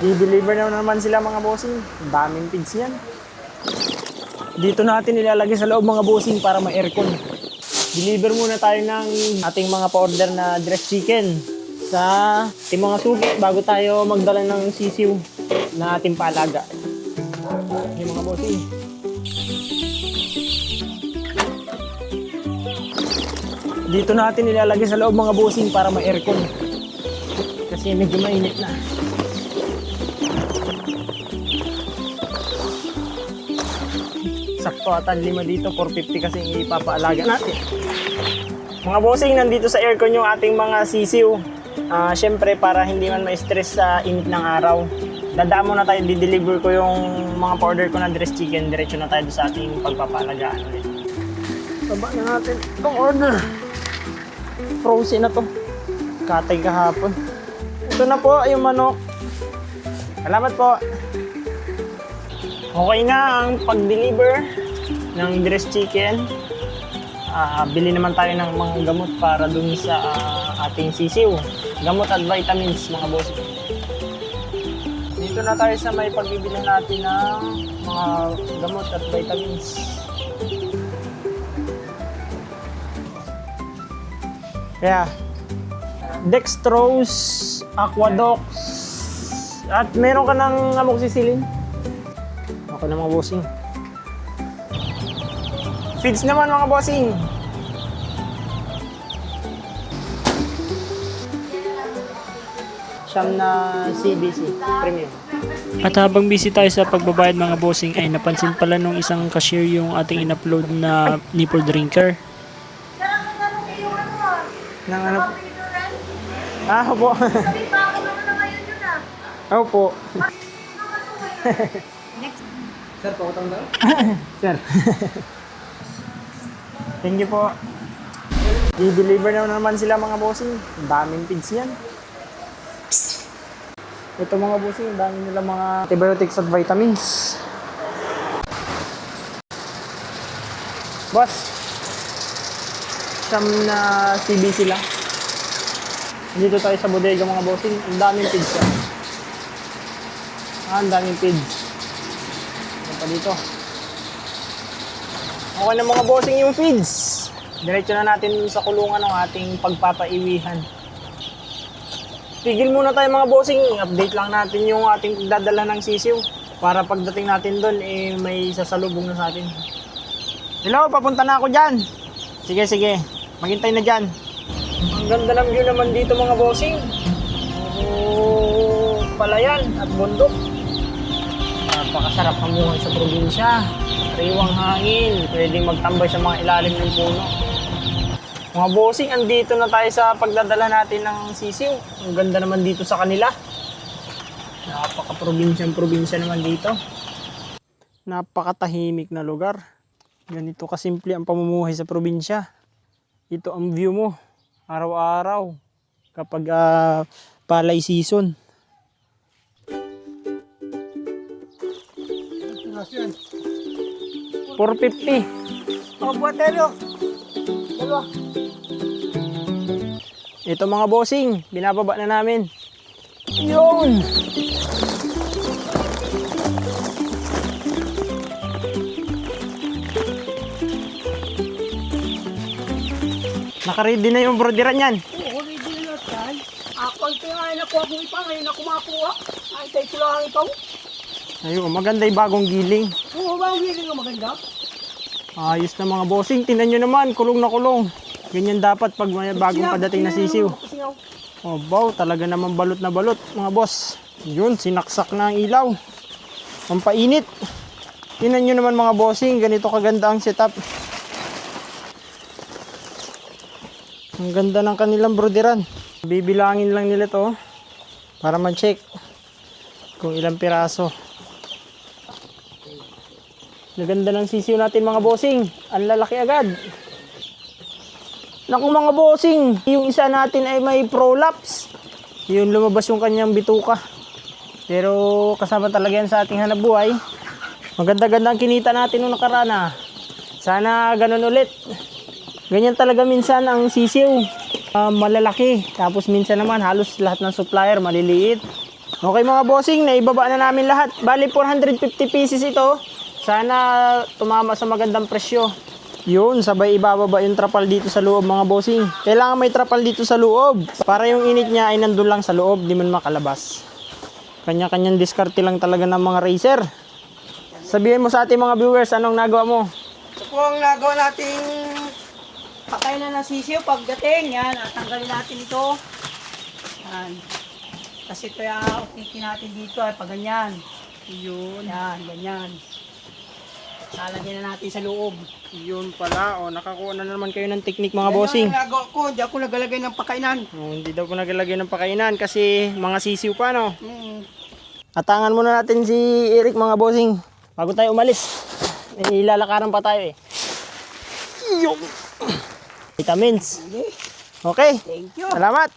I-deliver na naman sila mga bossing. Daming pigs yan. Dito natin nilalagay sa loob mga bossing para ma-aircon. Deliver muna tayo ng ating mga pa-order na dressed chicken sa ating mga suki bago tayo magdala ng sisiw na ating paalaga. Yung mga bossing. Dito natin nilalagay sa loob mga bossing para ma-aircon. Kasi medyo mainit na. Sakto ata 5 dito, 450 kasi ipapaalaga natin. Mga bossing, nandito sa aircon yung ating mga sisiw. Siyempre para hindi man ma-stress sa init ng araw. Dadaan muna tayo, di-deliver ko yung mga pa-order ko na dressed chicken. Diretso na tayo sa ating pagpapaalagaan ulit. Baba na natin itong order. Frozen na to. Katay kahapon. Ito na po yung manok. Salamat po. Okay na ang pag-deliver ng dressed chicken. Bili naman tayo ng mga gamot para dun sa ating sisiw. Gamot at vitamins mga boss. Dito na tayo sa may pagbibili natin ng mga gamot at vitamins. Kaya, dextrose, aquadox, at meron ka ng amoxicillin. Ako na mga bossing. Feeds naman mga bossing. Siyam na CBC premium. At habang busy tayo sa pagbabayad mga bossing ay napansin pala nung isang cashier yung ating in-upload na nipple drinker. Nang ano? Opo. Opo. Sir, pautang daw? Sir. Thank you po. I-deliver na naman sila mga bossing. Daming pigs yan. Ito mga bossing, dami nila mga antibiotics at vitamins. Boss, siyam na CBC lang. Dito tayo sa bodega mga bossing. Ang daming pigs yan. Ang daming pigs. Ito pa dito. Okay na mga bossing yung feeds. Diretso na natin sa kulungan ng ating pagpapaiwihan. Tigil muna tayo mga bossing. Update lang natin yung ating dadala ng sisiw. Para pagdating natin doon, may sasalubong na sa atin. Hello, papunta na ako dyan. Sige, sige. Maghintay na dyan. Ang ganda ng view naman dito mga bossing. Palayan at bundok. Napakasarap hamuhan sa probinsya. Sariwang hangin. Pwedeng magtambay sa mga ilalim ng puno. Mga bossing, andito na tayo sa pagdadala natin ng sisiw. Ang ganda naman dito sa kanila. Napaka-probinsyang-probinsya naman dito. Napakatahimik na lugar. Ganito kasimple ang pamumuhay sa probinsya. Ito ang view mo araw-araw kapag palay season. Nasyan. 450. Oh, buat tayo. Dalawa. Ito mga bossing, binababa na namin. Yun! Naka-ready na yung broderan yan. Oo, ready na natin. Ako ang tingayin na kuha mo ipa. Ngayon ako makuha. Ay, tayo ko lang ito. Ayun, maganda yung bagong giling. Oo, ba ang hiling ang maganda? Ayos na mga bossing, tingnan nyo naman, kulong na kulong. Ganyan dapat pag may bagong padating na sisiw. Oh, wow, talaga naman balot na balot mga boss. Yun, sinaksak na ang ilaw. Ang painit. Tingnan nyo naman mga bossing, ganito kaganda ang setup. Ang ganda ng kanilang broderan. Bibilangin lang nila to para ma-check kung ilang piraso. Naganda ng sisiw natin mga bossing. Ang lalaki agad. Naku mga bossing, yung isa natin ay may prolapse. Yung lumabas yung kanyang bituka. Pero kasama talaga yan sa ating hanapbuhay. Maganda-ganda ang kinita natin nung nakaraan. Sana ganun ulit. Ganyan talaga minsan ang sisiw. Malalaki. Tapos minsan naman halos lahat ng supplier maliliit. Okay mga bossing, naibaba na namin lahat. Bali 450 pieces ito. Sana tumama sa magandang presyo. Yun, sabay ibababa yung trapal dito sa loob mga bossing. Kailangan may trapal dito sa loob. Para yung init niya ay nandun lang sa loob, di man makalabas. Kanya-kanyang diskarte lang talaga ng mga racer. Sabihin mo sa ating mga viewers, anong nagawa mo? Ito po ang nagawa nating patay na ng sisiyo pagdating. Yan, at tanggalin natin ito. Yan. Kasi ito yung ukikin natin dito ay pag ganyan. Yun. Yan, ganyan. Lalagyan na natin sa loob. Yun pala, nakakuha na naman kayo ng technique mga bossing. Yan ang nagawa ko, di ako nagalagay ng pakainan. Hindi daw po nagalagay ng pakainan kasi mga sisiw pa no. Mm. Atangan muna natin si Eric mga bossing. Bago tayo umalis. Ilalakaran pa tayo eh. Yung vitamins. Okay. Thank you. Salamat.